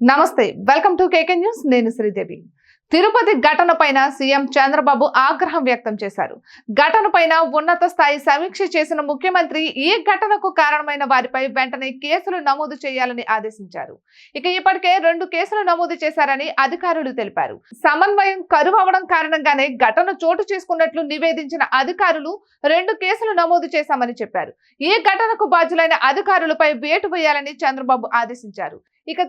నమస్తే welcome to KK news నేను Sridevi Tirupati ఘటనపైన CM Chandrababu ఆగ్రహం వ్యక్తం చేశారు. ఘటనపైన ఉన్నత స్థాయి సమీక్ష చేసిన ముఖ్యమంత్రి ఈ ఘటనకు కారణమైన వారిపై వెంటనే కేసులు నమోదు చేయాలని ఆదేశించారు. ఇప్పటికే 2 కేసులు నమోదు చేశారని అధికారులు తెలిపారు. సమన్వయం కరువవడం కారణంగానే ఘటన చోటు చేసుకున్నట్లు నివేదించిన అధికారులు 2 కేసులు నమోదు చేశామని చెప్పారు. ఈ ఘటనకు బాధ్యులైన అధికారులపై వేటు వేయాలని చంద్రబాబు ఆదేశించారు.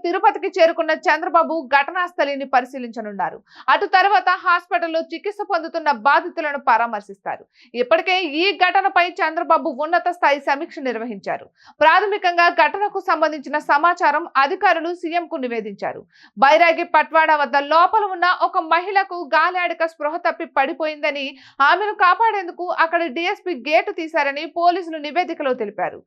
తిరుపతికి చేరుకున్న చంద్రబాబు ఘటనా స్థలిని పరిశీలించనున్నారు. అటు తర్వాత హాస్పిటల్లో చికిత్స పొందుతున్న బాధితులను పరామర్శిస్తారు. ఇప్పటికే ఈ ఘటనపై చంద్రబాబు ఉన్నత స్థాయి సమీక్ష నిర్వహించారు. ప్రాథమికంగా ఘటనకు సంబంధించిన సమాచారం అధికారులు సీఎంకు నివేదించారు. బైరాగి పట్వాడా వద్ద లోపల ఉన్న ఒక మహిళకు గాలిఆడక స్పృహ తప్పి పడిపోయిందని, ఆమెను కాపాడేందుకు అక్కడ డీఎస్పీ గేటు తీశారని పోలీసులు నివేదికలో తెలిపారు.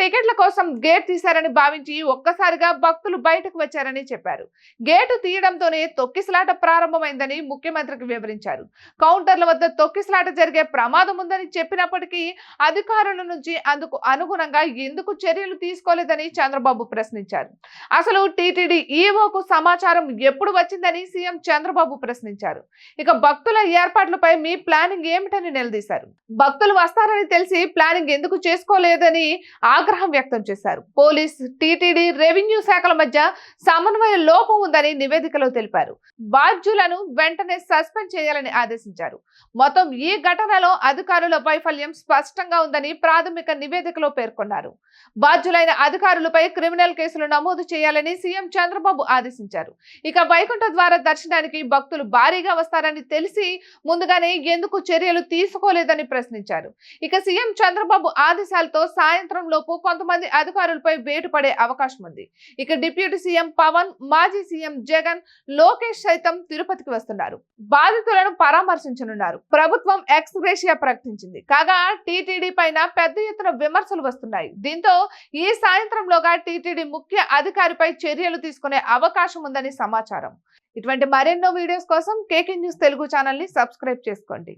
టికెట్ల కోసం గేట్ తీశారని భావించి ఒక్కసారిగా భక్తులు బయటకు వచ్చారని చెప్పారు. గేటు తీయడంతోనే తొక్కిసలాట ప్రారంభమైందని ముఖ్యమంత్రికి వివరించారు. కౌంటర్ల వద్ద తొక్కిసలాట జరిగే ప్రమాదం ఉందని చెప్పినప్పటికీ అధికారుల నుంచి అందుకు అనుగుణంగా ఎందుకు చర్యలు తీసుకోలేదని చంద్రబాబు ప్రశ్నించారు. అసలు టీటీడీ ఈవోకు సమాచారం ఎప్పుడు వచ్చిందని సీఎం చంద్రబాబు ప్రశ్నించారు. భక్తుల ఏర్పాట్లపై మీ ప్లానింగ్ ఏమిటని నిలదీశారు. భక్తులు వస్తారని తెలిసి ప్లానింగ్ ఎందుకు చేసుకోలేదని ఆగ్రహం వ్యక్తం చేశారు. పోలీస్, టీటీడీ, రెవెన్యూ శాఖల మధ్య సమన్వయ లోపం ఉందని నివేదికలో తెలిపారు. బాధ్యులను వెంటనే సస్పెండ్ చేయాలని ఆదేశించారు. మొత్తం ఈ ఘటనలో అధికారుల వైఫల్యం స్పష్టంగా ఉందని ప్రాథమిక నివేదికలో పేర్కొన్నారు. బాధ్యులైన అధికారులపై క్రిమినల్ కేసులు నమోదు చేయాలని సీఎం చంద్రబాబు ఆదేశించారు. వైకుంఠ ద్వార దర్శనానికి భక్తులు భారీగా వస్తారని తెలిసి ముందుగానే ఎందుకు చర్యలు తీసుకోలేదని ప్రశ్నించారు. సీఎం చంద్రబాబు ఆదేశాలతో సాయంత్రం లోపు కొంతమంది అధికారులపై వేటు పడే అవకాశం ఉంది. డిప్యూటీ సీఎం పవన్, మాజీ సీఎం జగన్, లోకేష్ సైతం తిరుపతికి వస్తున్నారు. బాధితులను పరామర్శించనున్నారు. ప్రభుత్వం ఎక్స్ గ్రేషియా ప్రకటించింది. కాగా టీటీడీ పైన పెద్ద ఎత్తున విమర్శలు వస్తున్నాయి. దీంతో ఈ సాయంత్రంలోగా టీటీడీ ముఖ్య అధికారిపై చర్యలు తీసుకునే అవకాశం ఉందని సమాచారం. ఇటువంటి మరెన్నో వీడియోస్ కోసం కేకే న్యూస్ తెలుగు ఛానల్ ని సబ్స్క్రైబ్ చేసుకోండి.